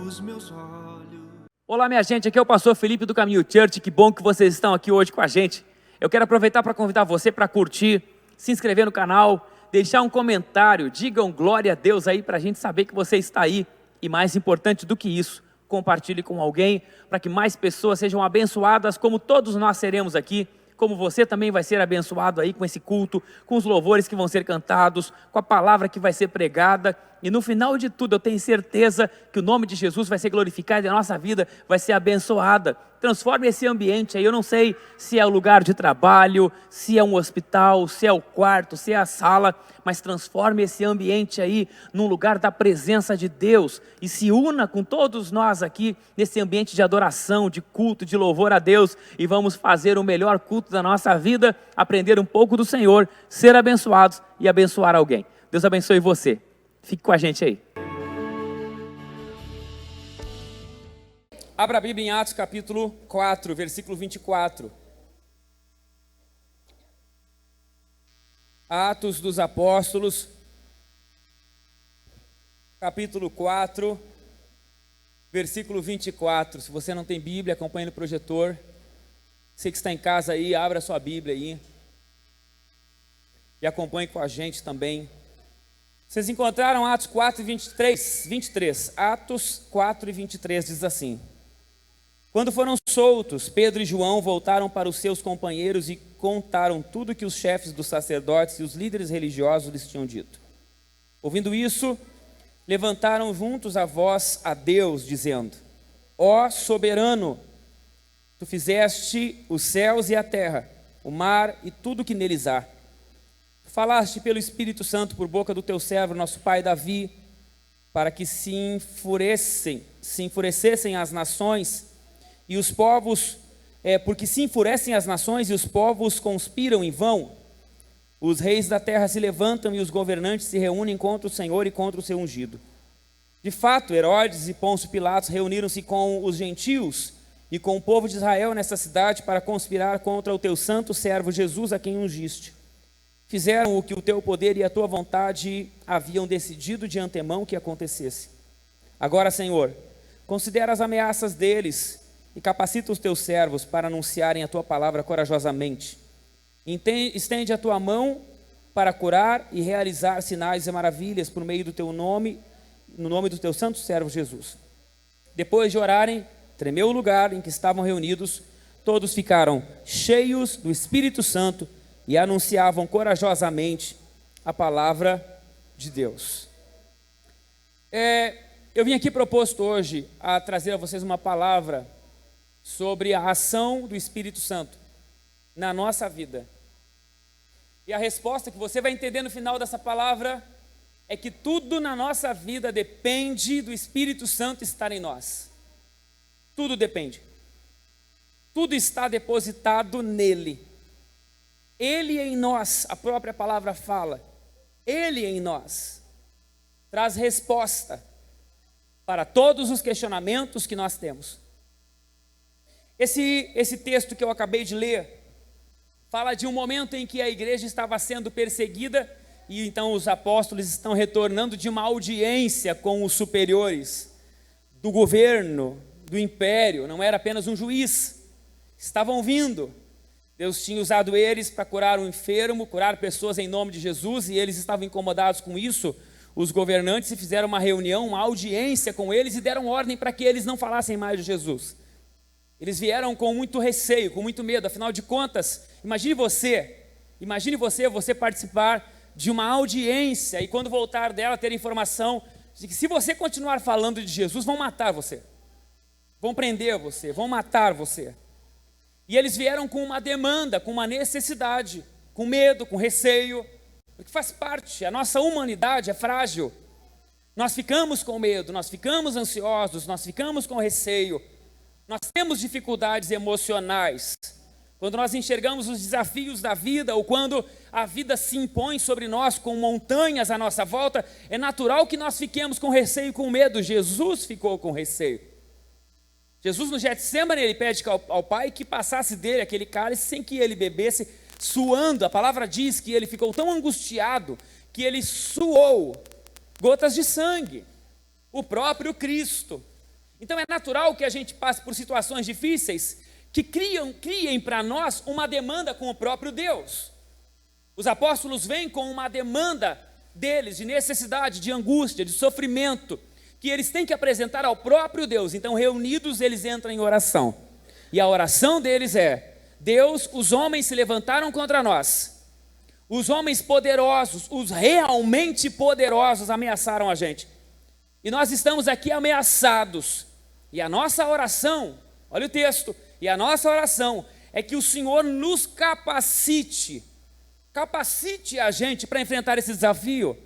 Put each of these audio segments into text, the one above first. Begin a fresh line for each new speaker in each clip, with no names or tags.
os meus olhos.
Olá, minha gente, aqui é o pastor Felipe do Caminho Church. Que bom que vocês estão aqui hoje com a gente. Eu quero aproveitar para convidar você para curtir, se inscrever no canal, deixar um comentário, digam glória a Deus aí para a gente saber que você está aí. E mais importante do que isso, compartilhe com alguém para que mais pessoas sejam abençoadas, como todos nós seremos aqui, como você também vai ser abençoado aí com esse culto, com os louvores que vão ser cantados, com a palavra que vai ser pregada. E no final de tudo, eu tenho certeza que o nome de Jesus vai ser glorificado e a nossa vida vai ser abençoada. Transforme esse ambiente aí, eu não sei se é o lugar de trabalho, se é um hospital, se é o quarto, se é a sala, mas transforme esse ambiente aí num lugar da presença de Deus e se una com todos nós aqui nesse ambiente de adoração, de culto, de louvor a Deus, e vamos fazer o melhor culto da nossa vida, aprender um pouco do Senhor, ser abençoados e abençoar alguém. Deus abençoe você. Fique com a gente aí. Abra a Bíblia em Atos capítulo 4, versículo 24. Atos dos Apóstolos, capítulo 4, versículo 24. Se você não tem Bíblia, acompanhe no projetor. Você que está em casa aí, abra a sua Bíblia aí. E acompanhe com a gente também. Vocês encontraram Atos 4 e 23. Atos 4 e 23 diz assim: Quando foram soltos, Pedro e João voltaram para os seus companheiros e contaram tudo que os chefes dos sacerdotes e os líderes religiosos lhes tinham dito. Ouvindo isso, levantaram juntos a voz a Deus, dizendo: Ó soberano, tu fizeste os céus e a terra, o mar e tudo que neles há. Falaste pelo Espírito Santo por boca do teu servo, nosso pai Davi, para que se enfurecessem as nações e os povos, porque se enfurecem as nações e os povos conspiram em vão. Os reis da terra se levantam e os governantes se reúnem contra o Senhor e contra o seu ungido. De fato, Herodes e Pôncio Pilatos reuniram-se com os gentios e com o povo de Israel nessa cidade para conspirar contra o teu santo servo Jesus, a quem ungiste. Fizeram o que o teu poder e a tua vontade haviam decidido de antemão que acontecesse. Agora, Senhor, considera as ameaças deles e capacita os teus servos para anunciarem a tua palavra corajosamente. Estende a tua mão para curar e realizar sinais e maravilhas por meio do teu nome, no nome do teu santo servo Jesus. Depois de orarem, tremeu o lugar em que estavam reunidos, todos ficaram cheios do Espírito Santo e anunciavam corajosamente a palavra de Deus. Eu vim aqui proposto hoje a trazer a vocês uma palavra sobre a ação do Espírito Santo na nossa vida. E a resposta que você vai entender no final dessa palavra é que tudo na nossa vida depende do Espírito Santo estar em nós. Tudo depende. Tudo está depositado nele. Ele em nós, a própria palavra fala, Ele em nós traz resposta para todos os questionamentos que nós temos. Esse texto que eu acabei de ler fala de um momento em que a igreja estava sendo perseguida e então os apóstolos estão retornando de uma audiência com os superiores do governo, do império. Não era apenas um juiz, estavam vindo. Deus tinha usado eles para curar o enfermo, curar pessoas em nome de Jesus, e eles estavam incomodados com isso. Os governantes fizeram uma reunião, uma audiência com eles e deram ordem para que eles não falassem mais de Jesus. Eles vieram com muito receio, com muito medo. Afinal de contas, imagine você participar de uma audiência e quando voltar dela ter informação de que se você continuar falando de Jesus, vão matar você, vão prender você, vão matar você. E eles vieram com uma demanda, com uma necessidade, com medo, com receio, porque faz parte, a nossa humanidade é frágil. Nós ficamos com medo, nós ficamos ansiosos, nós ficamos com receio, nós temos dificuldades emocionais. Quando nós enxergamos os desafios da vida ou quando a vida se impõe sobre nós com montanhas à nossa volta, é natural que nós fiquemos com receio e com medo. Jesus ficou com receio. Jesus no Getsêmani, ele pede ao Pai que passasse dele aquele cálice sem que ele bebesse, suando. A palavra diz que ele ficou tão angustiado que ele suou gotas de sangue. O próprio Cristo, Então é natural que a gente passe por situações difíceis que criem para nós uma demanda com o próprio Deus. Os apóstolos vêm com uma demanda deles, de necessidade, de angústia, de sofrimento, que eles têm que apresentar ao próprio Deus. Então, reunidos, eles entram em oração. E a oração deles é: Deus, os homens se levantaram contra nós. Os homens poderosos, os realmente poderosos ameaçaram a gente. E nós estamos aqui ameaçados. E a nossa oração, olha o texto, e a nossa oração é que o Senhor nos capacite a gente para enfrentar esse desafio.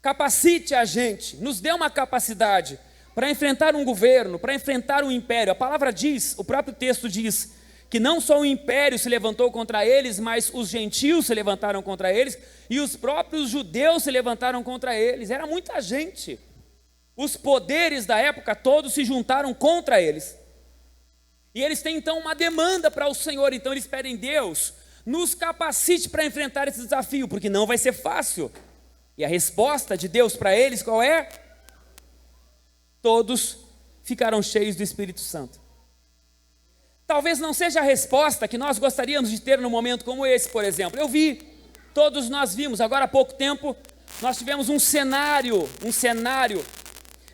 Capacite a gente, nos dê uma capacidade para enfrentar um governo, para enfrentar um império. A palavra diz, o próprio texto diz, que não só o império se levantou contra eles, mas os gentios se levantaram contra eles, e os próprios judeus se levantaram contra eles. Era muita gente. Os poderes da época todos se juntaram contra eles. E eles têm então uma demanda para o Senhor. Então eles pedem: Deus, nos capacite para enfrentar esse desafio, porque não vai ser fácil. E a resposta de Deus para eles qual é? Todos ficaram cheios do Espírito Santo. Talvez não seja a resposta que nós gostaríamos de ter num momento como esse, por exemplo. Todos nós vimos, agora há pouco tempo, nós tivemos um cenário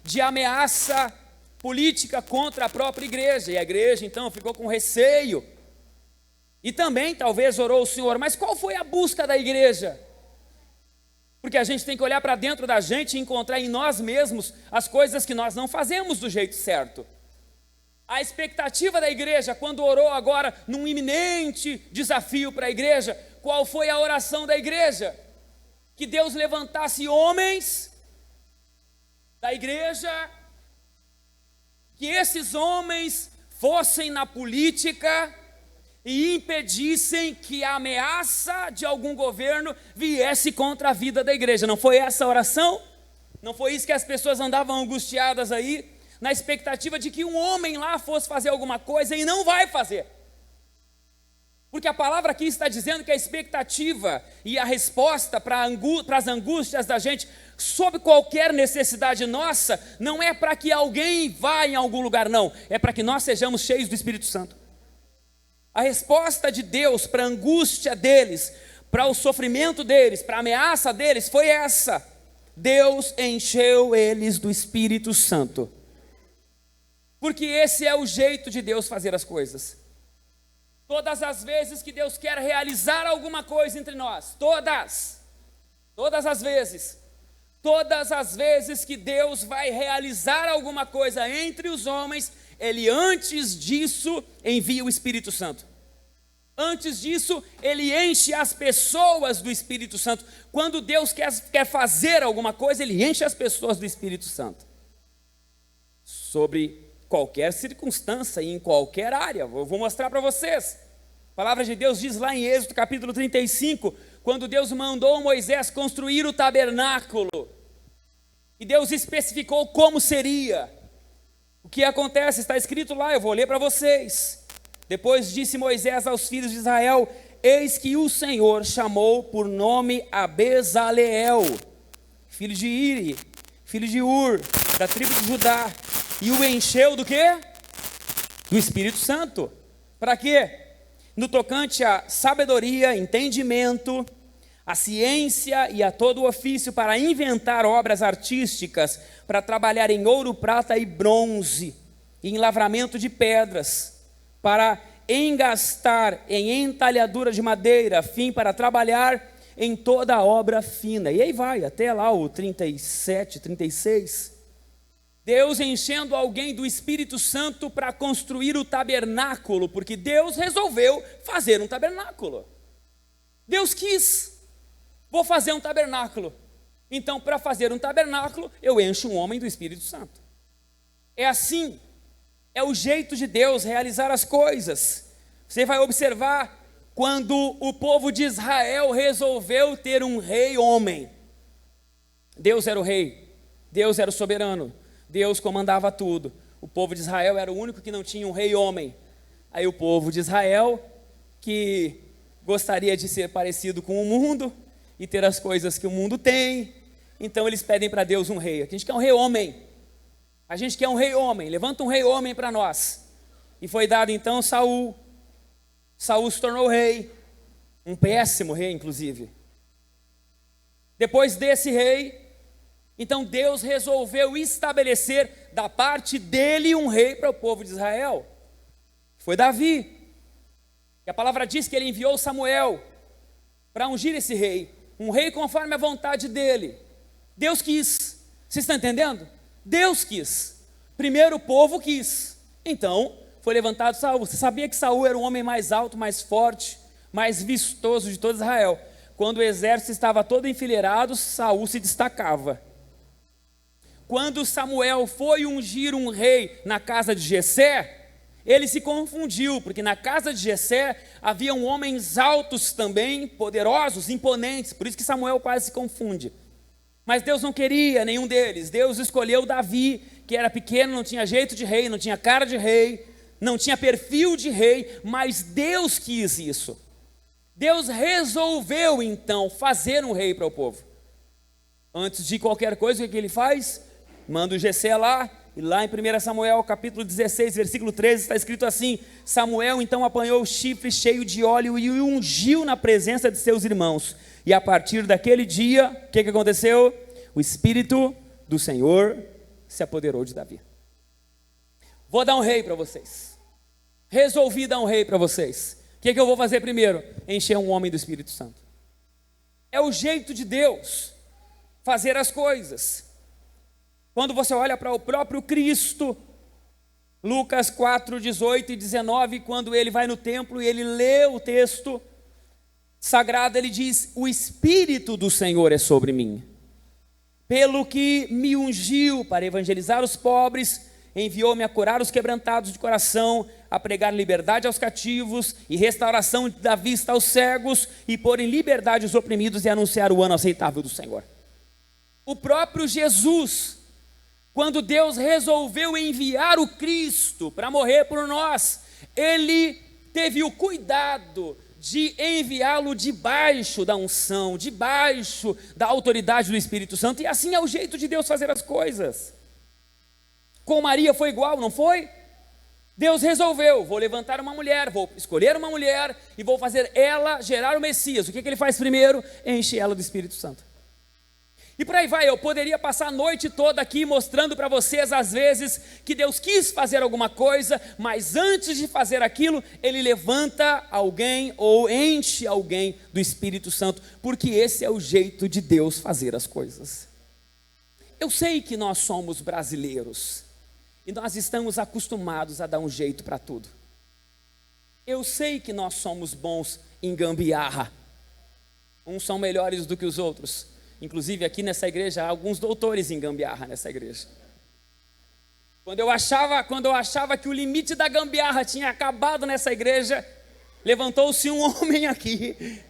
de ameaça política contra a própria igreja. E a igreja então ficou com receio. E também talvez orou o Senhor, mas qual foi a busca da igreja? Porque a gente tem que olhar para dentro da gente e encontrar em nós mesmos as coisas que nós não fazemos do jeito certo. A expectativa da igreja, quando orou agora num iminente desafio para a igreja, qual foi a oração da igreja? Que Deus levantasse homens da igreja, que esses homens fossem na política e impedissem que a ameaça de algum governo viesse contra a vida da igreja. Não foi essa a oração? Não foi isso que as pessoas andavam angustiadas aí, na expectativa de que um homem lá fosse fazer alguma coisa e não vai fazer? Porque a palavra aqui está dizendo que a expectativa e a resposta para as angústias da gente, sob qualquer necessidade nossa, não é para que alguém vá em algum lugar, não. É para que nós sejamos cheios do Espírito Santo. A resposta de Deus para a angústia deles, para o sofrimento deles, para a ameaça deles, foi essa: Deus encheu eles do Espírito Santo. Porque esse é o jeito de Deus fazer as coisas. Todas as vezes que Deus quer realizar alguma coisa entre nós, todas as vezes que Deus vai realizar alguma coisa entre os homens, Ele antes disso envia o Espírito Santo. Antes disso, Ele enche as pessoas do Espírito Santo. Quando Deus quer fazer alguma coisa, Ele enche as pessoas do Espírito Santo. Sobre qualquer circunstância e em qualquer área. Eu vou mostrar para vocês. A palavra de Deus diz lá em Êxodo capítulo 35, quando Deus mandou Moisés construir o tabernáculo, e Deus especificou como seria. O que acontece? Está escrito lá, eu vou ler para vocês. Depois disse Moisés aos filhos de Israel: eis que o Senhor chamou por nome a Bezaleel, filho de Iri, filho de Ur, da tribo de Judá, e o encheu do quê? Do Espírito Santo. Para quê? No tocante à sabedoria, entendimento, a ciência e a todo o ofício, para inventar obras artísticas, para trabalhar em ouro, prata e bronze, e em lavramento de pedras, para engastar em entalhadura de madeira, a fim para trabalhar em toda a obra fina. E aí vai, até lá o 37, 36. Deus enchendo alguém do Espírito Santo para construir o tabernáculo, porque Deus resolveu fazer um tabernáculo. Deus quis, vou fazer um tabernáculo. Então, para fazer um tabernáculo, eu encho um homem do Espírito Santo. É assim, é o jeito de Deus realizar as coisas. Você vai observar quando o povo de Israel resolveu ter um rei homem. Deus era o rei, Deus era o soberano, Deus comandava tudo. O povo de Israel era o único que não tinha um rei homem. Aí o povo de Israel, que gostaria de ser parecido com o mundo e ter as coisas que o mundo tem, então eles pedem para Deus um rei. A gente quer um rei homem. A gente quer um rei homem, levanta um rei homem para nós. E foi dado então Saul. Saul se tornou rei, um péssimo rei inclusive. Depois desse rei, então Deus resolveu estabelecer da parte dele um rei para o povo de Israel. Foi Davi. E a palavra diz que ele enviou Samuel para ungir esse rei, um rei conforme a vontade dele. Deus quis. Vocês estão entendendo? Deus quis. Primeiro o povo quis. Então foi levantado Saul. Você sabia que Saul era o homem mais alto, mais forte, mais vistoso de todo Israel? Quando o exército estava todo enfileirado, Saul se destacava. Quando Samuel foi ungir um rei na casa de Jessé, ele se confundiu, porque na casa de Jessé haviam homens altos também, poderosos, imponentes, por isso que Samuel quase se confunde. Mas Deus não queria nenhum deles. Deus escolheu Davi, que era pequeno, não tinha jeito de rei, não tinha cara de rei, não tinha perfil de rei, mas Deus quis isso. Deus resolveu então fazer um rei para o povo. Antes de qualquer coisa, o que ele faz? Manda o Jessé lá, e lá em 1 Samuel capítulo 16, versículo 13, está escrito assim: Samuel então apanhou o chifre cheio de óleo e o ungiu na presença de seus irmãos. E a partir daquele dia, o que aconteceu? O Espírito do Senhor se apoderou de Davi. Vou dar um rei para vocês. Resolvi dar um rei para vocês. O que eu vou fazer primeiro? Encher um homem do Espírito Santo. É o jeito de Deus fazer as coisas. Quando você olha para o próprio Cristo, Lucas 4, 18 e 19, quando ele vai no templo e ele lê o texto sagrado, ele diz: o Espírito do Senhor é sobre mim, pelo que me ungiu para evangelizar os pobres, enviou-me a curar os quebrantados de coração, a pregar liberdade aos cativos e restauração da vista aos cegos, e pôr em liberdade os oprimidos e anunciar o ano aceitável do Senhor. O próprio Jesus, quando Deus resolveu enviar o Cristo para morrer por nós, ele teve o cuidado de enviá-lo debaixo da unção, debaixo da autoridade do Espírito Santo, e assim é o jeito de Deus fazer as coisas. Com Maria foi igual, não foi? Deus resolveu: vou levantar uma mulher, vou escolher uma mulher e vou fazer ela gerar o Messias. O que ele faz primeiro? Enche ela do Espírito Santo. E por aí vai. Eu poderia passar a noite toda aqui mostrando para vocês às vezes que Deus quis fazer alguma coisa, mas antes de fazer aquilo, ele levanta alguém ou enche alguém do Espírito Santo, porque esse é o jeito de Deus fazer as coisas. Eu sei que nós somos brasileiros e nós estamos acostumados a dar um jeito para tudo. Eu sei que nós somos bons em gambiarra. Uns são melhores do que os outros. Inclusive aqui nessa igreja há alguns doutores em gambiarra nessa igreja. Quando eu achava que o limite da gambiarra tinha acabado nessa igreja, levantou-se um homem aqui,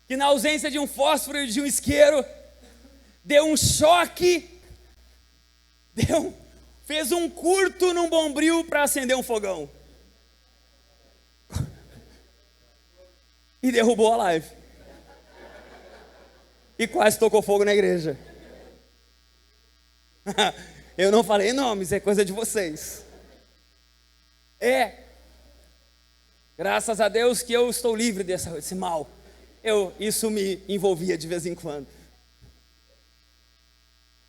que na ausência de um fósforo e de um isqueiro, deu um choque, fez um curto num bombril para acender um fogão. E derrubou a live. E quase tocou fogo na igreja. Eu não falei nomes, é coisa de vocês. Graças a Deus que eu estou livre desse mal. Isso me envolvia de vez em quando.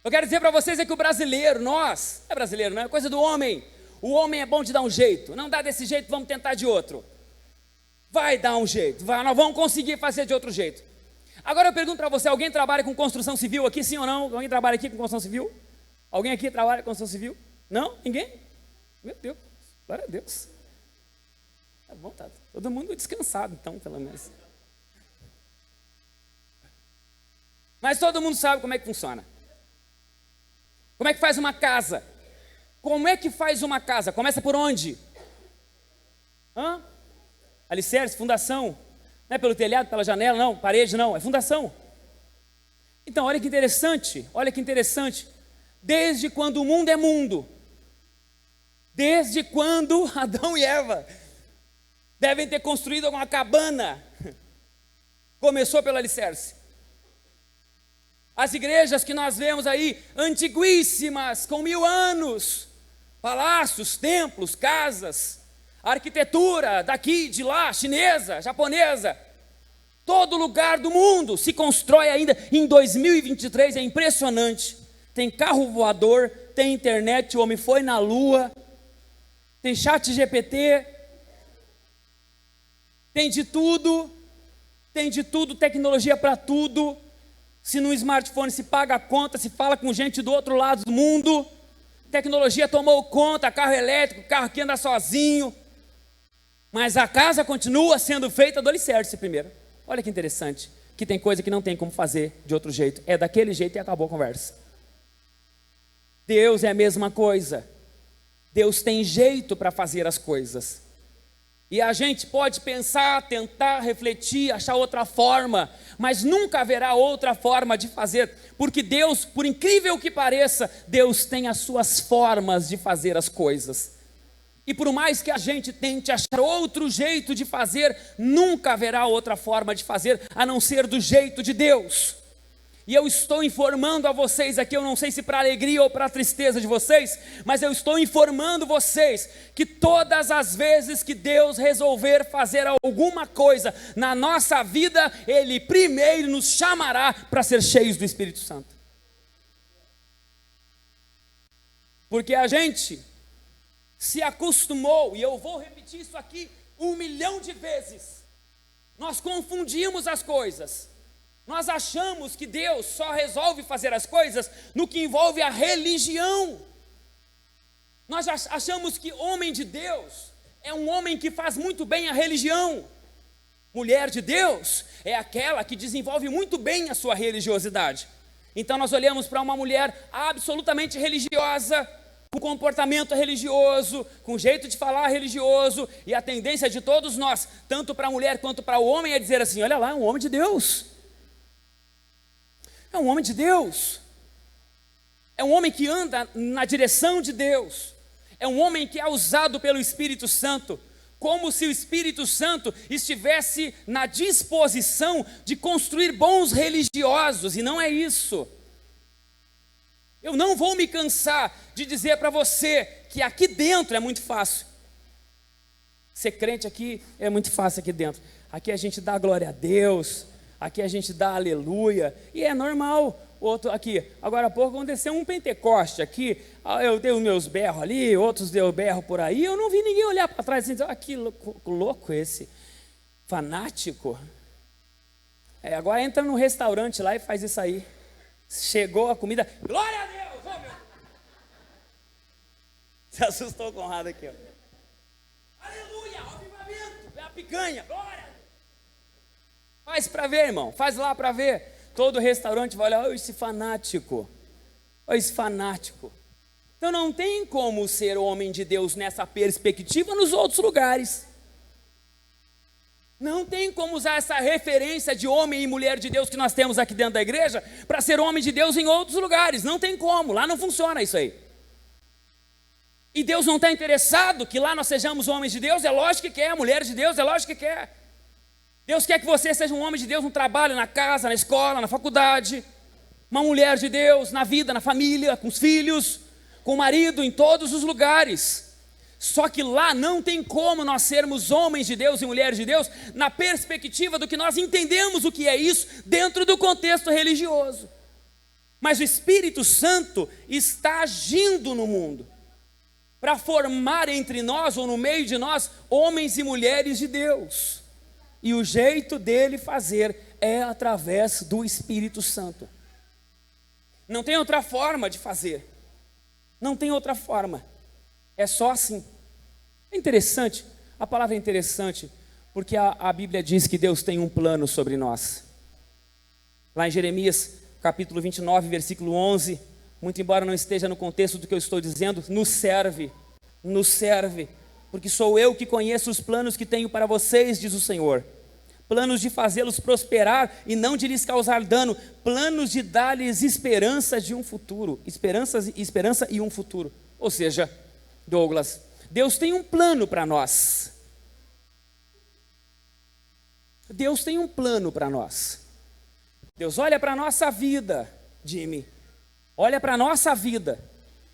Eu quero dizer para vocês que o brasileiro, nós, é brasileiro, não é coisa do homem. O homem é bom de dar um jeito. Não dá desse jeito, vamos tentar de outro. Vai dar um jeito, nós vamos conseguir fazer de outro jeito. Agora eu pergunto para você: alguém trabalha com construção civil aqui, sim ou não? Alguém trabalha aqui com construção civil? Alguém aqui trabalha com construção civil? Não? Ninguém? Meu Deus, glória a Deus. Tá bom, tá todo mundo descansado então, pelo menos. Mas todo mundo sabe como é que funciona. Como é que faz uma casa? Como é que faz uma casa? Começa por onde? Alicerce, fundação. Não é pelo telhado, pela janela, não, parede não, é fundação. Então, olha que interessante. Desde quando o mundo é mundo, desde quando Adão e Eva devem ter construído alguma cabana, começou pelo alicerce. As igrejas que nós vemos aí, antiguíssimas, com 1000 anos, palácios, templos, casas, arquitetura daqui, de lá, chinesa, japonesa, todo lugar do mundo se constrói ainda em 2023, é impressionante. Tem carro voador, tem internet, o homem foi na lua, tem chat GPT, tem de tudo, tecnologia para tudo. Se no smartphone se paga a conta, se fala com gente do outro lado do mundo, tecnologia tomou conta, carro elétrico, carro que anda sozinho, mas a casa continua sendo feita do alicerce primeiro. Olha que interessante, que tem coisa que não tem como fazer de outro jeito, é daquele jeito e acabou a conversa. Deus é a mesma coisa, Deus tem jeito para fazer as coisas. E a gente pode pensar, tentar, refletir, achar outra forma, mas nunca haverá outra forma de fazer, porque Deus, por incrível que pareça, Deus tem as suas formas de fazer as coisas. E por mais que a gente tente achar outro jeito de fazer, nunca haverá outra forma de fazer, a não ser do jeito de Deus. E eu estou informando a vocês aqui, eu não sei se para alegria ou para tristeza de vocês, mas eu estou informando vocês que todas as vezes que Deus resolver fazer alguma coisa na nossa vida, Ele primeiro nos chamará para ser cheios do Espírito Santo. Porque a gente se acostumou, e eu vou repetir isso aqui 1 milhão de vezes, nós confundimos as coisas. Nós achamos que Deus só resolve fazer as coisas no que envolve a religião. Nós achamos que homem de Deus é um homem que faz muito bem a religião. Mulher de Deus é aquela que desenvolve muito bem a sua religiosidade. Então nós olhamos para uma mulher absolutamente religiosa, com comportamento religioso, com jeito de falar religioso, e a tendência de todos nós, tanto para a mulher quanto para o homem, é dizer assim: olha lá, é um homem de Deus. É um homem de Deus, é um homem que anda na direção de Deus, é um homem que é usado pelo Espírito Santo, como se o Espírito Santo estivesse na disposição de construir bons religiosos, e não é isso. Eu não vou me cansar de dizer para você que aqui dentro é muito fácil. Ser crente aqui é muito fácil aqui dentro. Aqui a gente dá glória a Deus, aqui a gente dá aleluia, e é normal. Outro aqui, agora há pouco aconteceu um Pentecoste aqui, eu dei os meus berros ali, outros deu berro por aí, eu não vi ninguém olhar para trás e dizer: ah, que louco esse, fanático. Agora entra no restaurante lá e faz isso aí. Chegou a comida, glória a Deus! Oh, meu... Se assustou com o Conrado aqui, ó. Aleluia, avivamento, é a picanha, glória! Faz para ver, irmão, faz lá para ver. Todo restaurante vai olhar: olha esse fanático, olha esse fanático. Então não tem como ser homem de Deus nessa perspectiva nos outros lugares. Não tem como usar essa referência de homem e mulher de Deus que nós temos aqui dentro da igreja para ser homem de Deus em outros lugares. Não tem como, lá não funciona isso aí. E Deus não está interessado que lá nós sejamos homens de Deus? É lógico que quer. Mulheres de Deus? É lógico que quer. Deus quer que você seja um homem de Deus no trabalho, na casa, na escola, na faculdade. Uma mulher de Deus na vida, na família, com os filhos, com o marido, em todos os lugares. Só que lá não tem como nós sermos homens de Deus e mulheres de Deus na perspectiva do que nós entendemos o que é isso dentro do contexto religioso. Mas o Espírito Santo está agindo no mundo para formar entre nós ou no meio de nós homens e mulheres de Deus. E o jeito dele fazer é através do Espírito Santo. Não tem outra forma de fazer. Não tem outra forma. É só assim. É interessante, a palavra é interessante, porque a Bíblia diz que Deus tem um plano sobre nós. Lá em Jeremias, capítulo 29, versículo 11, muito embora não esteja no contexto do que eu estou dizendo, nos serve, porque sou eu que conheço os planos que tenho para vocês, diz o Senhor. Planos de fazê-los prosperar e não de lhes causar dano, planos de dar-lhes esperança de um futuro, esperança e um futuro. Ou seja, Douglas, Deus tem um plano para nós. Deus tem um plano para nós. Deus olha para a nossa vida Jimmy, olha para a nossa vida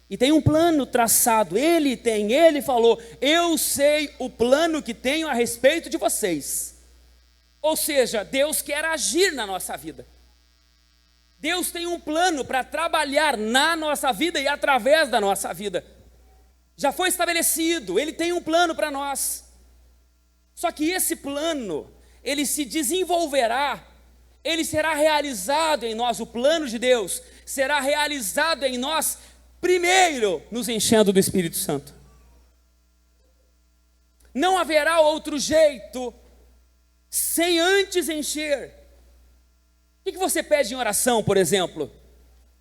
e tem um plano traçado. Ele falou, eu sei o plano que tenho a respeito de vocês. Ou seja, Deus quer agir na nossa vida. Deus tem um plano para trabalhar na nossa vida e através da nossa vida. Já foi estabelecido, Ele tem um plano para nós. Só que esse plano, ele se desenvolverá, ele será realizado em nós, o plano de Deus será realizado em nós, primeiro nos enchendo do Espírito Santo. Não haverá outro jeito sem antes encher. O que você pede em oração, por exemplo?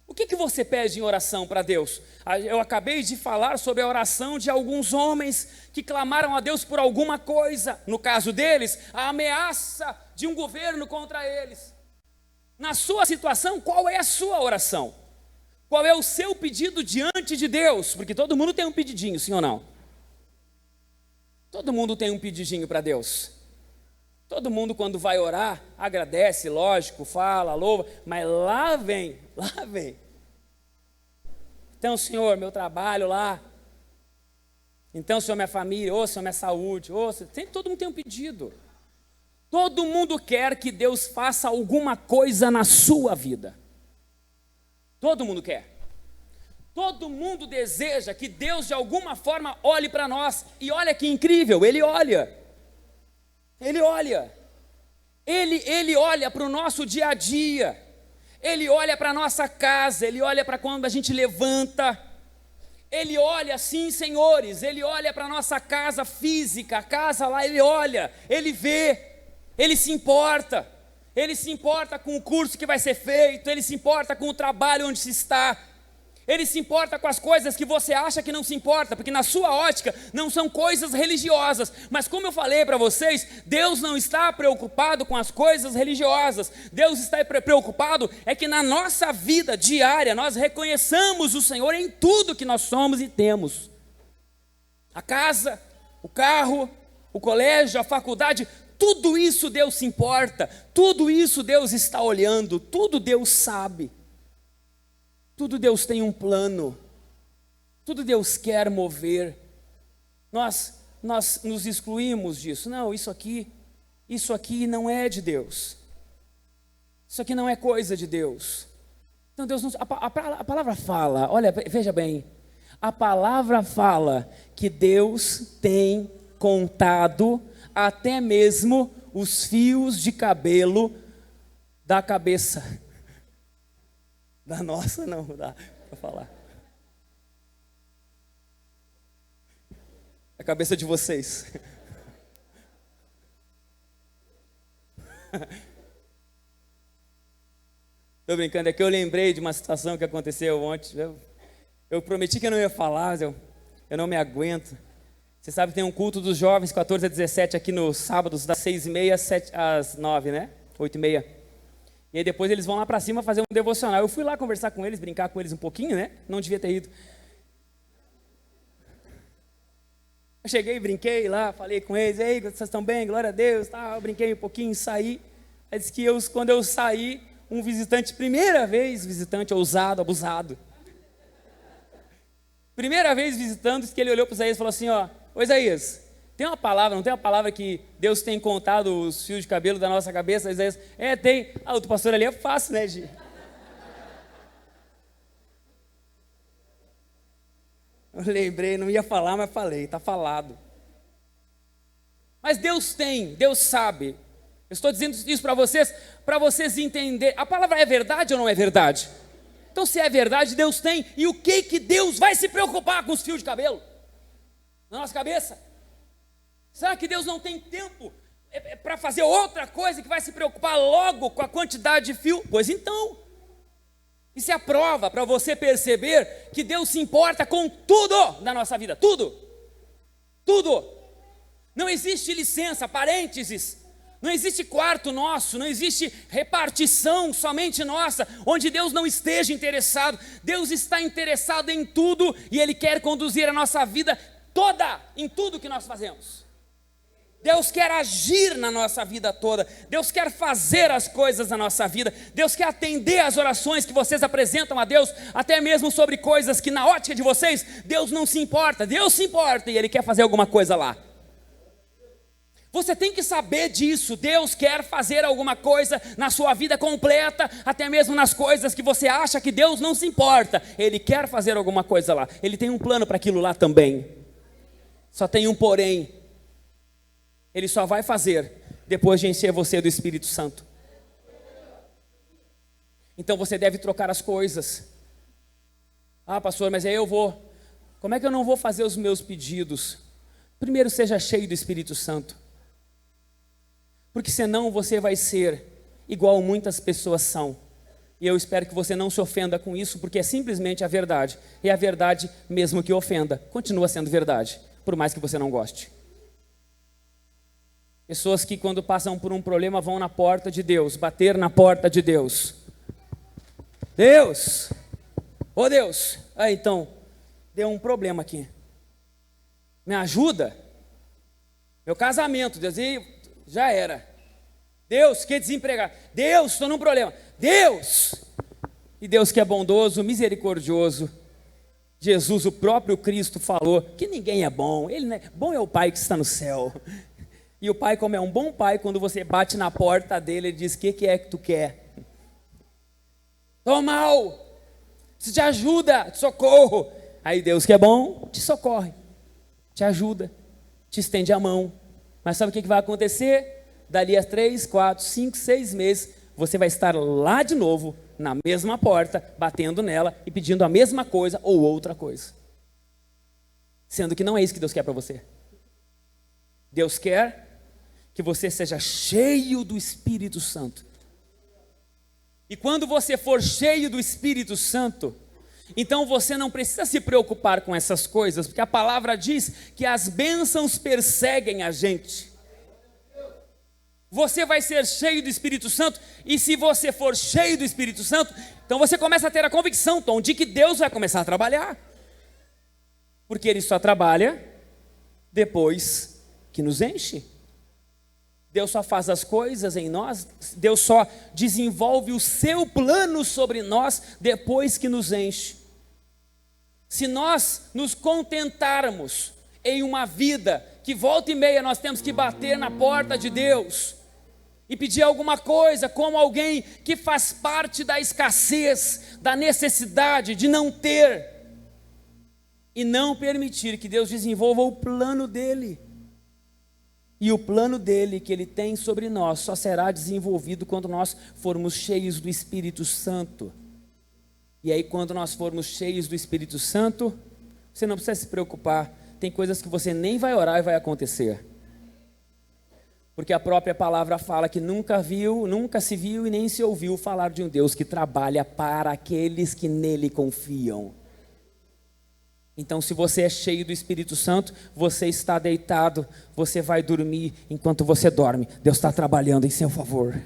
O que você pede em oração para Deus? Eu acabei de falar sobre a oração de alguns homens que clamaram a Deus por alguma coisa. No caso deles, a ameaça de um governo contra eles. Na sua situação, qual é a sua oração? Qual é o seu pedido diante de Deus? Porque todo mundo tem um pedidinho, sim ou não? Todo mundo tem um pedidinho para Deus. Todo mundo, quando vai orar, agradece, lógico, fala, louva, mas lá vem. Então, Senhor, meu trabalho lá. Então, Senhor, minha família. Ô, Senhor, minha saúde. Ô, sempre todo mundo tem um pedido. Todo mundo quer que Deus faça alguma coisa na sua vida. Todo mundo quer. Todo mundo deseja que Deus, de alguma forma, olhe para nós. E olha que incrível, Ele olha. Ele olha. Ele olha para o nosso dia a dia. Ele olha para a nossa casa. Ele olha para quando a gente levanta. Ele olha, sim, senhores. Ele olha para a nossa casa física. A casa lá, Ele olha. Ele vê. Ele se importa. Ele se importa com o curso que vai ser feito. Ele se importa com o trabalho onde se está. Ele se importa com as coisas que você acha que não se importa, porque na sua ótica não são coisas religiosas. Mas como eu falei para vocês, Deus não está preocupado com as coisas religiosas. Deus está preocupado é que na nossa vida diária nós reconheçamos o Senhor em tudo que nós somos e temos. A casa, o carro, o colégio, a faculdade, tudo isso Deus se importa. Tudo isso Deus está olhando, tudo Deus sabe. Tudo Deus tem um plano, tudo Deus quer mover. Nós nos excluímos disso. Não, isso aqui não é de Deus. Isso aqui não é coisa de Deus. Então Deus a palavra fala, olha, veja bem, a palavra fala que Deus tem contado até mesmo os fios de cabelo da cabeça. Da nossa não dá para falar. A cabeça de vocês. Estou brincando, é que eu lembrei de uma situação que aconteceu ontem. Eu prometi que eu não ia falar, eu não me aguento. Você sabe que tem um culto dos jovens, 14 a 17, aqui nos sábados, das 6h30 às 9, né? 8h30. E aí depois eles vão lá para cima fazer um devocional. Eu fui lá conversar com eles, brincar com eles um pouquinho, né? Não devia ter ido. Eu cheguei, brinquei lá, falei com eles. Ei, vocês estão bem? Glória a Deus. Tá, eu brinquei um pouquinho, saí. Aí disse que quando eu saí, um visitante, primeira vez visitante, ousado, abusado. Primeira vez visitando, disse que ele olhou para o Isaías e falou assim, ó, ô Isaías, tem uma palavra, não tem uma palavra que Deus tem contado os fios de cabelo da nossa cabeça? Isaías, tem. Ah, o pastor ali é fácil, né, Gi? Eu lembrei, não ia falar, mas falei, está falado. Mas Deus tem, Deus sabe. Eu estou dizendo isso para vocês entenderem. A palavra é verdade ou não é verdade? Então, se é verdade, Deus tem. E o que Deus vai se preocupar com os fios de cabelo na nossa cabeça? Será que Deus não tem tempo para fazer outra coisa que vai se preocupar logo com a quantidade de fio? Pois então, isso é a prova para você perceber que Deus se importa com tudo da nossa vida, tudo, tudo. Não existe licença, parênteses, não existe quarto nosso, não existe repartição somente nossa, onde Deus não esteja interessado. Deus está interessado em tudo e Ele quer conduzir a nossa vida toda, em tudo que nós fazemos. Deus quer agir na nossa vida toda. Deus quer fazer as coisas na nossa vida. Deus quer atender às orações que vocês apresentam a Deus, até mesmo sobre coisas que na ótica de vocês, Deus não se importa. Deus se importa e Ele quer fazer alguma coisa lá. Você tem que saber disso. Deus quer fazer alguma coisa na sua vida completa, até mesmo nas coisas que você acha que Deus não se importa. Ele quer fazer alguma coisa lá. Ele tem um plano para aquilo lá também. Só tem um porém. Ele só vai fazer depois de encher você do Espírito Santo. Então você deve trocar as coisas. Ah, pastor, mas aí eu vou. Como é que eu não vou fazer os meus pedidos? Primeiro, seja cheio do Espírito Santo. Porque senão você vai ser igual muitas pessoas são. E eu espero que você não se ofenda com isso, porque é simplesmente a verdade. E a verdade, mesmo que ofenda, continua sendo verdade, por mais que você não goste. Pessoas que quando passam por um problema vão na porta de Deus, bater na porta de Deus. Deus, ô Deus, então, deu um problema aqui. Me ajuda? Meu casamento, Deus, e já era. Deus, que desempregado. Deus, estou num problema. Deus! E Deus que é bondoso, misericordioso. Jesus, o próprio Cristo, falou que ninguém é bom. Ele não é bom, é o Pai que está no céu. E o pai, como é um bom pai, quando você bate na porta dele, ele diz: o que é que tu quer? Estou mal, preciso de ajuda, de socorro. Aí Deus, que é bom, te socorre, te ajuda, te estende a mão. Mas sabe o que vai acontecer? Dali a 3, 4, 5, 6 meses, você vai estar lá de novo, na mesma porta, batendo nela e pedindo a mesma coisa ou outra coisa. Sendo que não é isso que Deus quer para você. Deus quer que você seja cheio do Espírito Santo. E quando você for cheio do Espírito Santo, então você não precisa se preocupar com essas coisas, porque a palavra diz que as bênçãos perseguem a gente. Você vai ser cheio do Espírito Santo, e se você for cheio do Espírito Santo, então você começa a ter a convicção, Tom, de que Deus vai começar a trabalhar. Porque Ele só trabalha depois que nos enche. Deus só faz as coisas em nós, Deus só desenvolve o seu plano sobre nós depois que nos enche. Se nós nos contentarmos em uma vida que volta e meia nós temos que bater na porta de Deus e pedir alguma coisa, como alguém que faz parte da escassez, da necessidade de não ter, e não permitir que Deus desenvolva o plano dele. E o plano dele que ele tem sobre nós só será desenvolvido quando nós formos cheios do Espírito Santo. E aí, quando nós formos cheios do Espírito Santo, você não precisa se preocupar. Tem coisas que você nem vai orar e vai acontecer. Porque a própria palavra fala que nunca se viu e nem se ouviu falar de um Deus que trabalha para aqueles que nele confiam. Então, se você é cheio do Espírito Santo, você está deitado, você vai dormir enquanto você dorme. Deus está trabalhando em seu favor.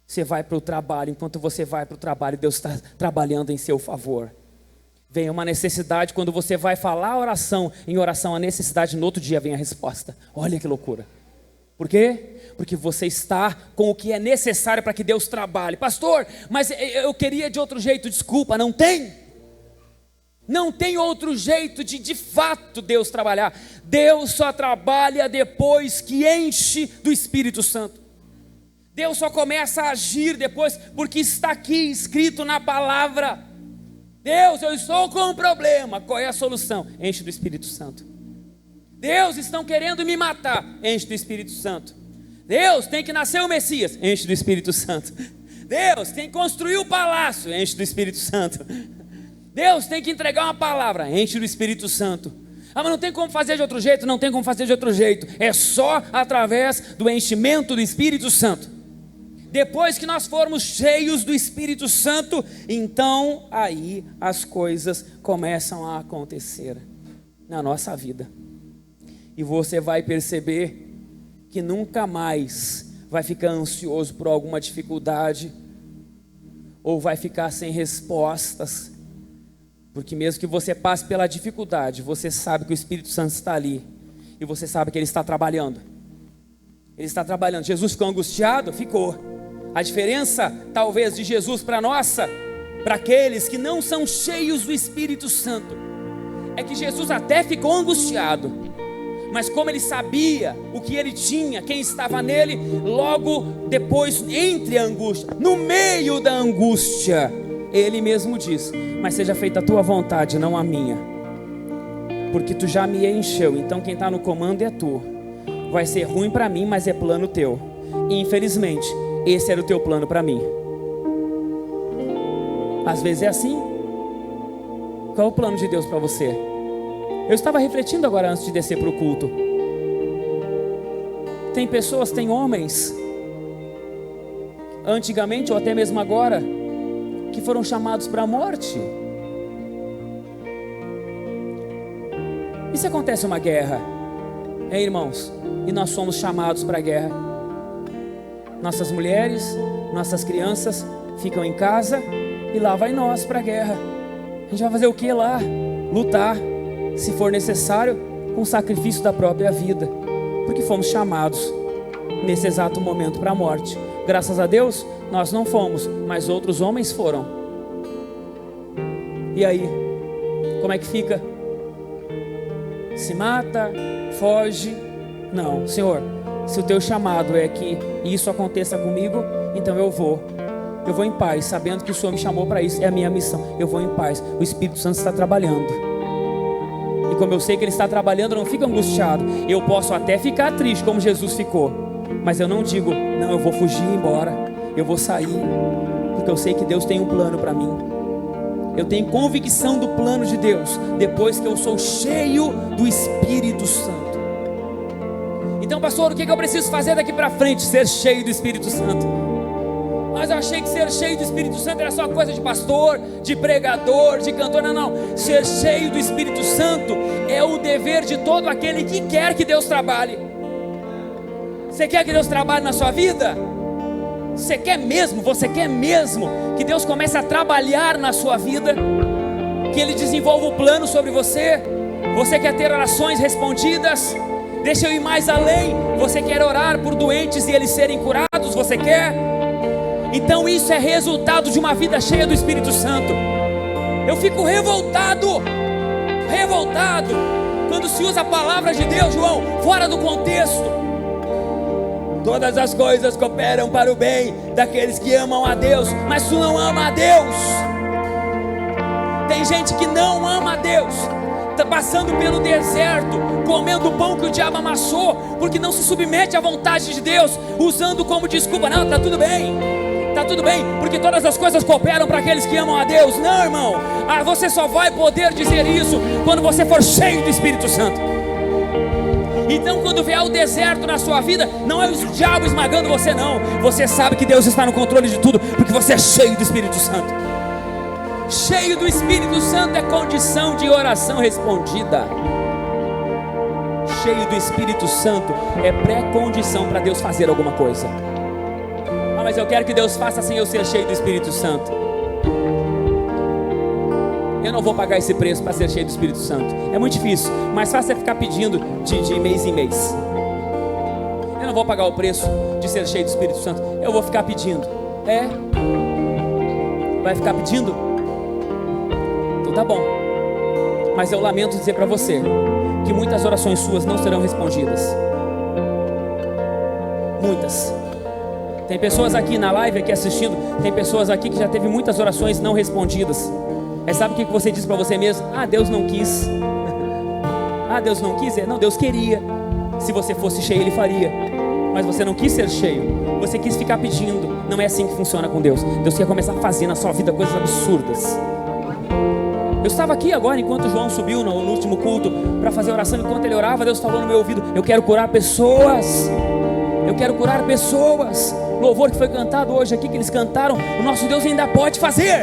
Você vai para o trabalho, enquanto você vai para o trabalho, Deus está trabalhando em seu favor. Vem uma necessidade, quando você vai falar a oração, em oração a necessidade, no outro dia vem a resposta. Olha que loucura. Por quê? Porque você está com o que é necessário para que Deus trabalhe. Pastor, mas eu queria de outro jeito. Desculpa, não tem. Não tem outro jeito de fato Deus trabalhar. Deus só trabalha depois que enche do Espírito Santo. Deus só começa a agir depois, porque está aqui escrito na palavra. Deus, eu estou com um problema. Qual é a solução? Enche do Espírito Santo. Deus, estão querendo me matar. Enche do Espírito Santo. Deus, tem que nascer o Messias. Enche do Espírito Santo. Deus, tem que construir o palácio. Enche do Espírito Santo. Deus, tem que entregar uma palavra. Enche do Espírito Santo. Ah, mas não tem como fazer de outro jeito? Não tem como fazer de outro jeito. É só através do enchimento do Espírito Santo. Depois que nós formos cheios do Espírito Santo, então aí as coisas começam a acontecer na nossa vida. E você vai perceber que nunca mais vai ficar ansioso por alguma dificuldade, ou vai ficar sem respostas, porque mesmo que você passe pela dificuldade, você sabe que o Espírito Santo está ali. E você sabe que Ele está trabalhando. Ele está trabalhando. Jesus ficou angustiado? Ficou. A diferença, talvez, de Jesus para para aqueles que não são cheios do Espírito Santo, é que Jesus até ficou angustiado, mas como Ele sabia o que Ele tinha, quem estava nele, logo depois, entre a angústia, no meio da angústia, Ele mesmo diz: mas seja feita a tua vontade, não a minha, porque tu já me encheu. Então quem está no comando é tu. Vai ser ruim para mim, mas é plano teu. E infelizmente esse era o teu plano para mim. Às vezes é assim. Qual é o plano de Deus para você? Eu estava refletindo agora antes de descer para o culto. Tem pessoas, tem homens, antigamente ou até mesmo agora, que foram chamados para a morte. E se acontece uma guerra, hein, irmãos? E nós somos chamados para a guerra. Nossas mulheres, nossas crianças ficam em casa e lá vai nós para a guerra. A gente vai fazer o que lá? Lutar, se for necessário, com o sacrifício da própria vida, porque fomos chamados nesse exato momento para a morte. Graças a Deus nós não fomos, mas outros homens foram. E aí, como é que fica? Se mata? Foge? Não, Senhor, se o teu chamado é que isso aconteça comigo, então eu vou em paz, sabendo que o Senhor me chamou para isso, é a minha missão. Eu vou em paz, o Espírito Santo está trabalhando. E como eu sei que Ele está trabalhando, eu não fico angustiado. Eu posso até ficar triste, como Jesus ficou, mas eu não digo: não, eu vou fugir e ir embora, eu vou sair, porque eu sei que Deus tem um plano para mim. Eu tenho convicção do plano de Deus, depois que eu sou cheio do Espírito Santo. Então, pastor, o que eu preciso fazer daqui para frente? Ser cheio do Espírito Santo. Mas eu achei que ser cheio do Espírito Santo era só coisa de pastor, de pregador, de cantor. Não. Ser cheio do Espírito Santo é o dever de todo aquele que quer que Deus trabalhe. Você quer que Deus trabalhe na sua vida? Você quer mesmo que Deus comece a trabalhar na sua vida? Que Ele desenvolva o plano sobre você? Você quer ter orações respondidas? Deixa eu ir mais além. Você quer orar por doentes e eles serem curados? Você quer? Então isso é resultado de uma vida cheia do Espírito Santo. Eu fico revoltado quando se usa a palavra de Deus, João, fora do contexto. Todas as coisas cooperam para o bem daqueles que amam a Deus. Mas tu não ama a Deus. Tem gente que não ama a Deus, está passando pelo deserto, comendo o pão que o diabo amassou, porque não se submete à vontade de Deus, usando como desculpa: não, está tudo bem, porque todas as coisas cooperam para aqueles que amam a Deus. Não, irmão, você só vai poder dizer isso quando você for cheio do Espírito Santo. Então quando vier o deserto na sua vida, não é o diabo esmagando você, não. Você sabe que Deus está no controle de tudo, porque você é cheio do Espírito Santo. Cheio do Espírito Santo é condição de oração respondida. Cheio do Espírito Santo é pré-condição para Deus fazer alguma coisa. Mas eu quero que Deus faça sem eu ser cheio do Espírito Santo. Eu não vou pagar esse preço para ser cheio do Espírito Santo. É muito difícil, mais fácil é ficar pedindo de mês em mês. Eu não vou pagar o preço de ser cheio do Espírito Santo. Eu vou ficar pedindo. Vai ficar pedindo? Então tá bom. Mas eu lamento dizer para você que muitas orações suas não serão respondidas. Muitas. Tem pessoas aqui na live, aqui assistindo, tem pessoas aqui que já teve muitas orações não respondidas. Sabe o que você diz para você mesmo? Deus não quis. Deus não quis? Não, Deus queria. Se você fosse cheio, Ele faria. Mas você não quis ser cheio. Você quis ficar pedindo. Não é assim que funciona com Deus. Deus quer começar a fazer na sua vida coisas absurdas. Eu estava aqui agora, enquanto João subiu no último culto para fazer oração. Enquanto ele orava, Deus falou no meu ouvido: eu quero curar pessoas. Eu quero curar pessoas. O louvor que foi cantado hoje aqui, que eles cantaram, o nosso Deus ainda pode fazer.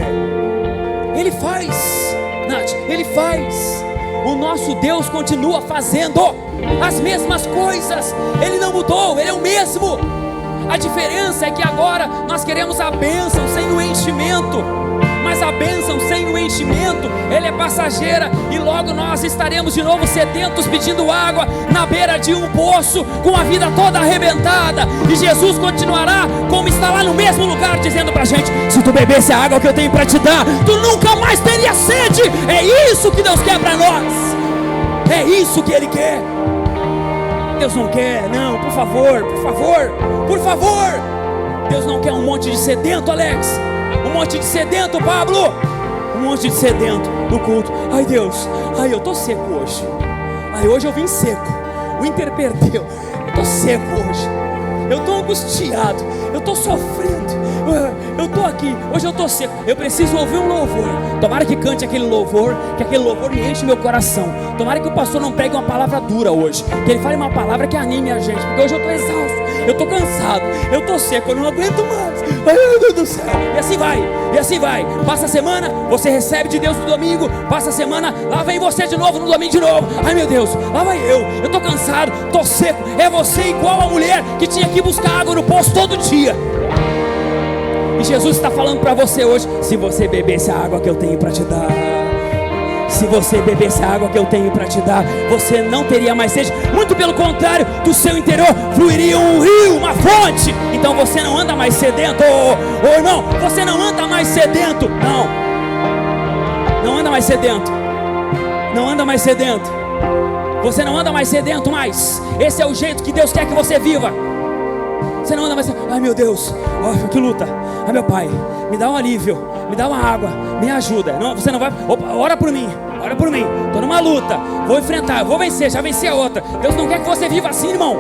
Ele faz, Nath, Ele faz. O nosso Deus continua fazendo as mesmas coisas. Ele não mudou, Ele é o mesmo. A diferença é que agora nós queremos a bênção sem o enchimento. Mas Mas a bênção sem o enchimento, ela é passageira, e logo nós estaremos de novo sedentos, pedindo água na beira de um poço, com a vida toda arrebentada. E Jesus continuará como está lá no mesmo lugar, dizendo pra gente: se tu bebesse a água que eu tenho para te dar, tu nunca mais teria sede. É isso que Deus quer para nós. É isso que Ele quer. Deus não quer, não, por favor, por favor, por favor. Deus não quer um monte de sedento, Alex. Um monte de sedento, Pablo. Um monte de sedento no culto. Ai, Deus, ai, eu tô seco hoje. Ai, hoje eu vim seco. O Inter perdeu. Eu tô seco hoje. Eu tô angustiado. Eu tô sofrendo. Eu tô aqui. Hoje eu tô seco. Eu preciso ouvir um louvor. Tomara que cante aquele louvor, que aquele louvor me enche meu coração. Tomara que o pastor não pregue uma palavra dura hoje, que ele fale uma palavra que anime a gente, porque hoje eu tô exausto, eu tô cansado, eu tô seco, eu não aguento mais. Ai, meu Deus do céu. E assim vai, e assim vai. Passa a semana, você recebe de Deus no domingo. Passa a semana, lá vem você de novo no domingo de novo. Ai, meu Deus, lá vai eu tô cansado, tô seco. É você igual a mulher que tinha que buscar água no poço todo dia. E Jesus está falando para você hoje: se você bebesse a água que eu tenho para te dar, se você bebesse a água que eu tenho para te dar, você não teria mais sede. Muito pelo contrário, do seu interior fluiria um rio, uma fonte. Então você não anda mais sedento, ou irmão, você não anda mais sedento. Não anda mais sedento. Não anda mais sedento. Você não anda mais sedento mais. Esse é o jeito que Deus quer que você viva. Você não anda mais. Ai, meu Deus, oh, que luta. Ai, meu Pai, me dá um alívio, me dá uma água, me ajuda. Não, você não vai. Opa, ora por mim, ora por mim. Estou numa luta, vou enfrentar, vou vencer, já venci a outra. Deus não quer que você viva assim, irmão.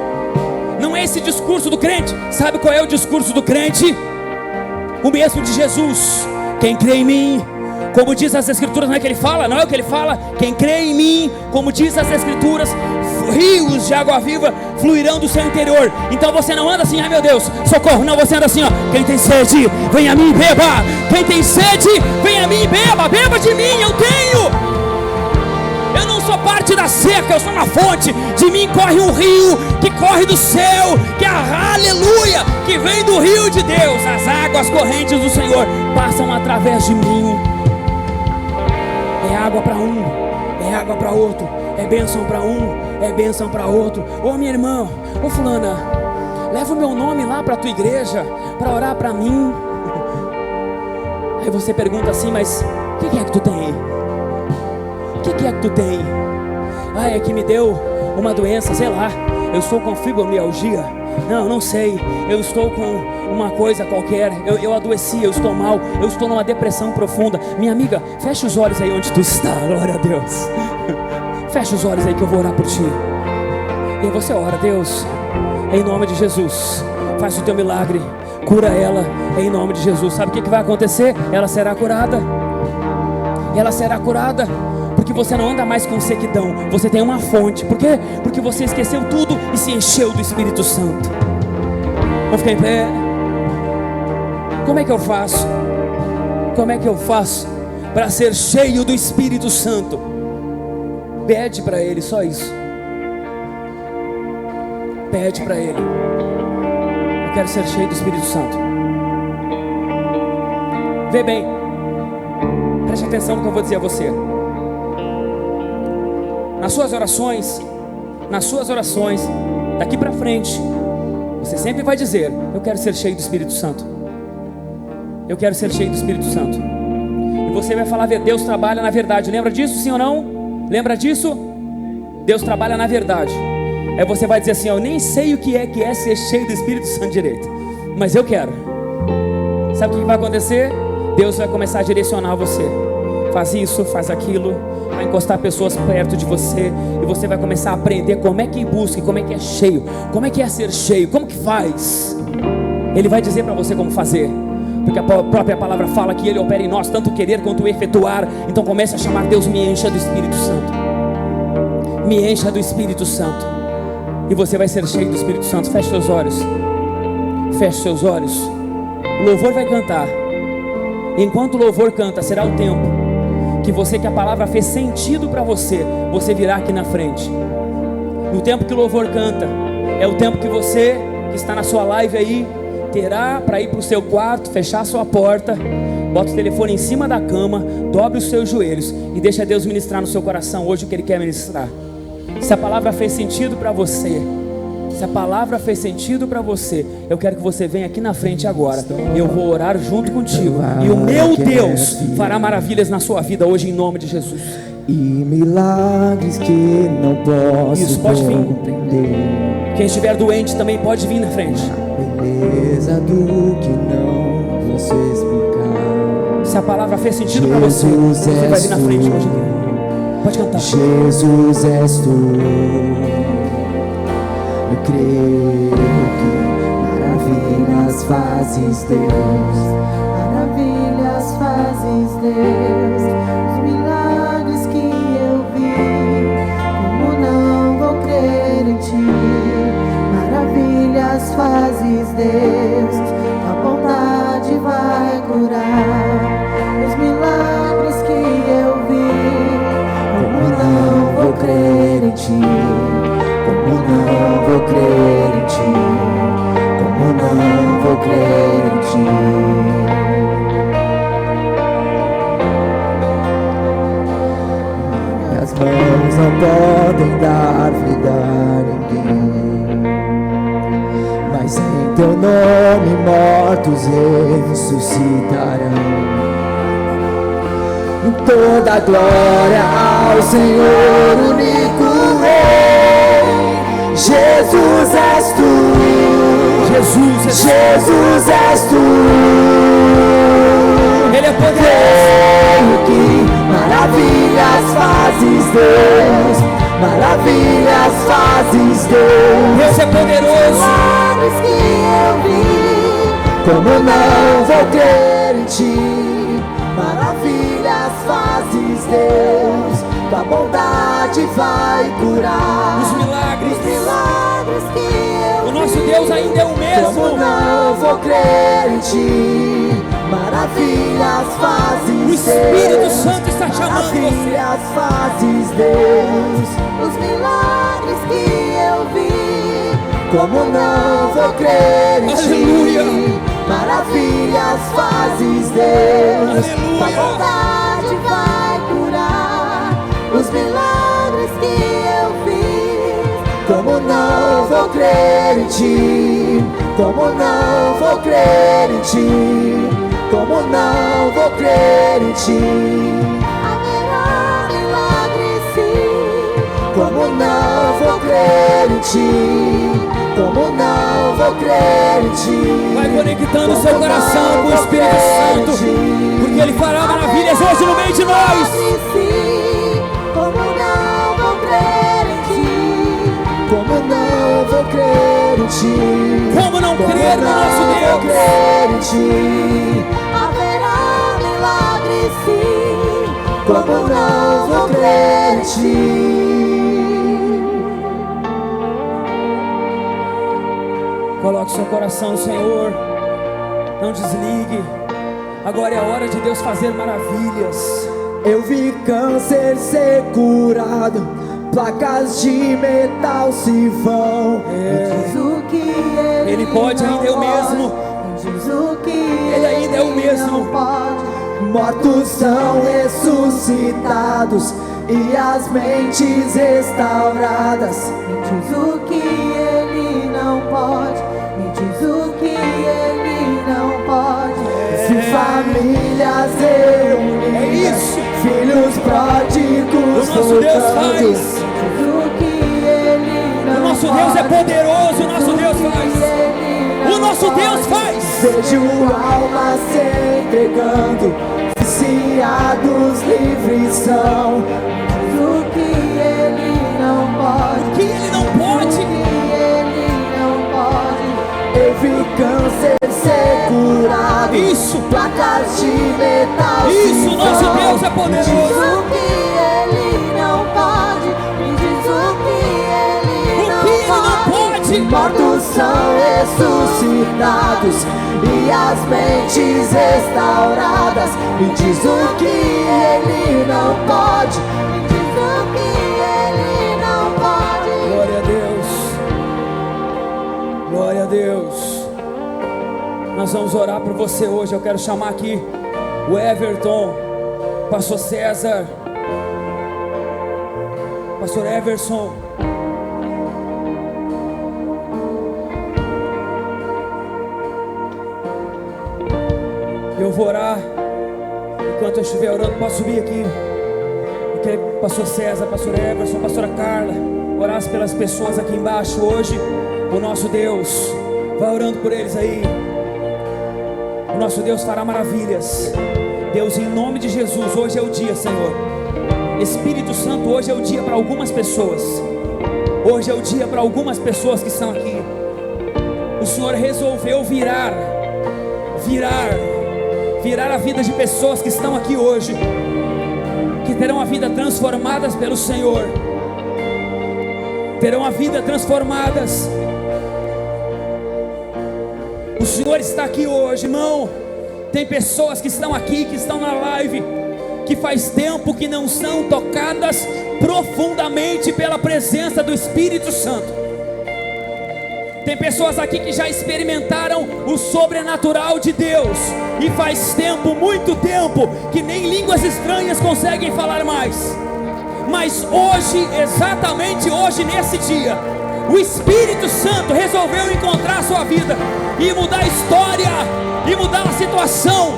Não é esse discurso do crente. Sabe qual é o discurso do crente? O mesmo de Jesus: quem crê em mim, como diz as Escrituras, não é que ele fala, não é o que ele fala. Quem crê em mim, como diz as Escrituras, rios de água viva fluirão do seu interior. Então você não anda assim: ai, meu Deus, socorro. Não, você anda assim, ó: quem tem sede, vem a mim e beba. Quem tem sede, vem a mim e beba. Beba de mim, eu tenho. Eu não sou parte da seca, eu sou uma fonte. De mim corre um rio que corre do céu, que é a aleluia, que vem do rio de Deus. As águas correntes do Senhor passam através de mim. É água para um, é água para outro, é bênção para um, é bênção para outro. Ô minha irmã, ô fulana, leva o meu nome lá para a tua igreja para orar para mim. Aí você pergunta assim: mas o que é que tu tem? O que é que tu tem? Ah, é que me deu uma doença, sei lá, eu estou com fibromialgia. Não sei, eu estou com uma coisa qualquer, eu adoeci, eu estou mal, eu estou numa depressão profunda. Minha amiga, fecha os olhos aí onde tu está, glória a Deus. Fecha os olhos aí que eu vou orar por ti. E você ora: Deus, em nome de Jesus, faz o teu milagre, cura ela, em nome de Jesus. Sabe o que vai acontecer? Ela será curada. Ela será curada. Porque você não anda mais com sequidão, você tem uma fonte. Por quê? Porque você esqueceu tudo e se encheu do Espírito Santo. Vamos ficar em pé. Como é que eu faço? Como é que eu faço para ser cheio do Espírito Santo? Pede para Ele, só isso. Pede para Ele: eu quero ser cheio do Espírito Santo. Vê bem, preste atenção no que eu vou dizer a você. Nas suas orações, daqui para frente, você sempre vai dizer: eu quero ser cheio do Espírito Santo. Eu quero ser cheio do Espírito Santo. E você vai falar: Deus trabalha na verdade. Lembra disso, sim ou não? Lembra disso? Deus trabalha na verdade. Aí você vai dizer assim: eu nem sei o que é ser cheio do Espírito Santo direito, mas eu quero. Sabe o que vai acontecer? Deus vai começar a direcionar você. Faz isso, faz aquilo. Vai encostar pessoas perto de você, e você vai começar a aprender como é que busca, como é que é cheio, como é que é ser cheio, como que faz. Ele vai dizer para você como fazer, porque a própria palavra fala que Ele opera em nós tanto querer quanto efetuar. Então comece a chamar: Deus, me encha do Espírito Santo, me encha do Espírito Santo. E você vai ser cheio do Espírito Santo. Feche seus olhos, feche seus olhos. O louvor vai cantar. Enquanto o louvor canta, será o tempo que a palavra fez sentido para você, você virá aqui na frente. No tempo que o louvor canta, é o tempo que você que está na sua live aí, terá para ir para o seu quarto, fechar a sua porta, bota o telefone em cima da cama, dobre os seus joelhos e deixa Deus ministrar no seu coração hoje o que Ele quer ministrar. Se a palavra fez sentido para você, se a palavra fez sentido para você, eu quero que você venha aqui na frente agora. Eu vou orar junto contigo e o meu Deus fará maravilhas na sua vida hoje em nome de Jesus.
E milagres que não posso
Isso, pode vir.
compreender.
Quem estiver doente também pode vir na frente.
A beleza do que não posso explicar.
Se a palavra fez sentido para você, você vai vir na frente hoje aqui. Pode cantar.
Jesus és tu. Eu creio que maravilhas fazes, Deus.
Maravilhas fazes, Deus. Os milagres que eu vi, como não vou crer em ti? Maravilhas fazes, Deus. A bondade vai curar. Os milagres que eu vi, como não vou crer em ti? Como não vou crer em ti? Como não vou crer em ti?
Minhas mãos não podem dar vida a ninguém, mas em teu nome mortos ressuscitarão. Em toda glória ao Senhor, único Rei. Jesus és tu. Jesus és tu.
Ele é poderoso.
Creio que maravilhas fazes, Deus. Maravilhas fazes, Deus.
Deus é poderoso.
Milagres que eu vi,
Como não vou crer em ti? Maravilhas fazes, Deus. Tua bondade vai curar.
Os milagres.
os milagres que eu
O nosso
vi.
Deus ainda é o
Como
mesmo.
não vou crer em ti? Maravilhas fazes,
O Espírito
Deus.
Santo está chamando você.
Maravilhas fazes, Deus.
Os milagres que eu vi,
Como não vou crer em
Aleluia.
ti? Maravilhas fazes, Deus.
Aleluia.
a bondade vai curar. Os milagres que eu fiz,
Como não vou crer em ti? Como não vou crer em ti? Como não vou crer em ti?
haverá milagres sim.
Como não vou crer em ti? Como não vou crer em ti?
Vai conectando o seu coração com o Espírito Santo, porque Ele fará maravilhas hoje no meio de nós.
Milagres sim. Como não vou crer em ti?
Como não vou crer em ti?
Como não crer no nosso
Como não vou
Deus?
crer em ti?
Haverá milagres sim.
Como não vou crer em ti?
Coloque seu coração no Senhor. Não desligue. Agora é a hora de Deus fazer maravilhas.
Eu vi câncer ser curado, placas de metal se vão.
Diz o que
Ele pode,
não
ainda é o
pode.
mesmo.
Diz o que
Ele ainda é o mesmo.
não pode.
Mortos são ressuscitados e as mentes restauradas.
Me diz o que ele não pode. Me diz o que ele não pode.
Se famílias reunidas,
É isso.
filhos pródigos
O nosso Deus faz.
Diz o que ele não
O nosso
pode.
Deus é poderoso. O nosso Deus faz. O nosso Deus faz.
Vejo almas se entregando, viciados livres são.
Diz o que ele não pode.
Que Ele não
O
pode.
que ele não pode.
Eu vi câncer ser curado,
Isso.
placas de metal
Isso,
se
nosso
vão.
Deus é
Diz
poderoso.
o que ele não pode. Me diz o que ele
O que
não
Ele não pode.
Mortos são ressuscitados e as mentes restauradas. Me diz o que ele não pode.
Me diz o que ele não pode.
Glória a Deus. Glória a Deus. Nós vamos orar por você hoje. Eu quero chamar aqui o Everton, Pastor César, Pastor Everson. Eu vou orar. Enquanto eu estiver orando, posso subir aqui. Eu quero que Pastor César, Pastor Everson, Pastora Carla orasse pelas pessoas aqui embaixo hoje. O nosso Deus, vai orando por eles aí. O nosso Deus fará maravilhas. Deus, em nome de Jesus, hoje é o dia, Senhor. Espírito Santo, hoje é o dia para algumas pessoas. Hoje é o dia para algumas pessoas que estão aqui. O Senhor resolveu virar a vida de pessoas que estão aqui hoje, que terão a vida transformadas pelo Senhor, terão a vida transformadas. O Senhor está aqui hoje, irmão. Tem pessoas que estão aqui, que estão na live, que faz tempo que não são tocadas profundamente pela presença do Espírito Santo. Tem pessoas aqui que já experimentaram o sobrenatural de Deus, e faz tempo, muito tempo, que nem línguas estranhas conseguem falar mais. Mas hoje, exatamente hoje, nesse dia, o Espírito Santo resolveu encontrar a sua vida e mudar a história, e mudar a situação.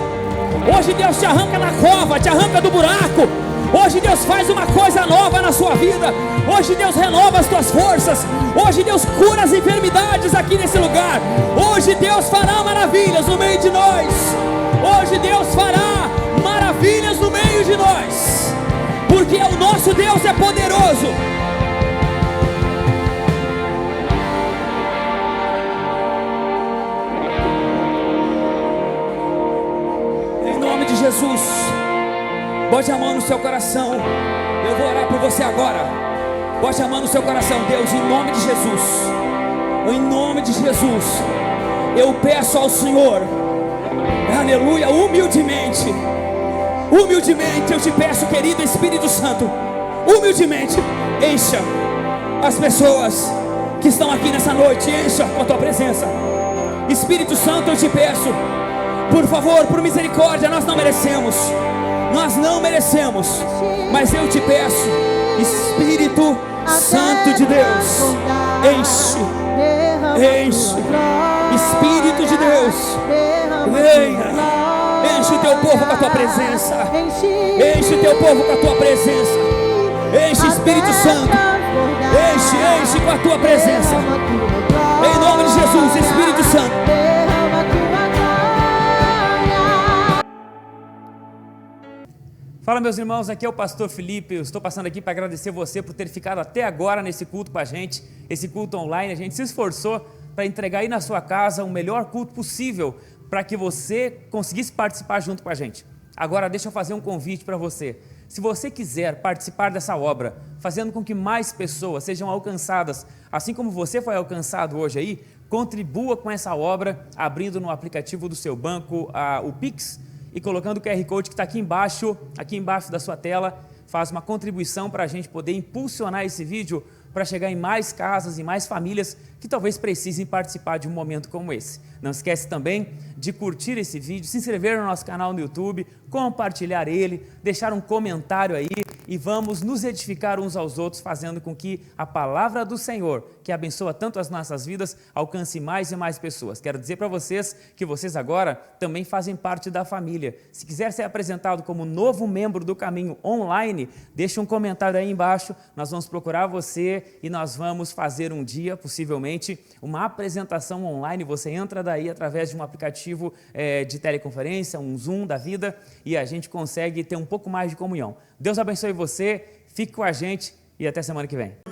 Hoje Deus te arranca na cova, te arranca do buraco. Hoje Deus faz uma coisa nova na sua vida. Hoje Deus renova as tuas forças. Hoje Deus cura as enfermidades aqui nesse lugar. Hoje Deus fará maravilhas no meio de nós. Hoje Deus fará maravilhas no meio de nós, porque o nosso Deus é poderoso. Em nome de Jesus, bote a mão no seu coração. Eu vou orar por você agora. Bote a mão no seu coração. Deus, em nome de Jesus, em nome de Jesus, eu peço ao Senhor, aleluia, humildemente eu te peço, querido Espírito Santo, humildemente, encha as pessoas que estão aqui nessa noite, encha com a tua presença. Espírito Santo, eu te peço, por favor, por misericórdia, nós não merecemos, mas eu te peço, Espírito Santo de Deus, enche, Espírito de Deus, venha, enche o teu povo com a tua presença, enche o teu povo com a tua presença, enche, Espírito Santo, enche com a tua presença, em nome de Jesus, Espírito Santo. Fala, meus irmãos, aqui é o pastor Felipe. Eu estou passando aqui para agradecer você por ter ficado até agora nesse culto com a gente, esse culto online. A gente se esforçou para entregar aí na sua casa o melhor culto possível, para que você conseguisse participar junto com a gente. Agora deixa eu fazer um convite para você. Se você quiser participar dessa obra, fazendo com que mais pessoas sejam alcançadas, assim como você foi alcançado hoje aí, contribua com essa obra, abrindo no aplicativo do seu banco o Pix, e colocando o QR Code que está aqui embaixo da sua tela. Faz uma contribuição para a gente poder impulsionar esse vídeo para chegar em mais casas e mais famílias que talvez precisem participar de um momento como esse. Não esquece também de curtir esse vídeo, se inscrever no nosso canal no YouTube, compartilhar ele, deixar um comentário aí, e vamos nos edificar uns aos outros, fazendo com que a palavra do Senhor, que abençoa tanto as nossas vidas, alcance mais e mais pessoas. Quero dizer para vocês que vocês agora também fazem parte da família. Se quiser ser apresentado como novo membro do Caminho Online, deixe um comentário aí embaixo, nós vamos procurar você e nós vamos fazer um dia, possivelmente, uma apresentação online. Você entra daí através de um aplicativo de teleconferência, um Zoom da vida, e a gente consegue ter um pouco mais de comunhão. Deus abençoe você, fique com a gente e até semana que vem.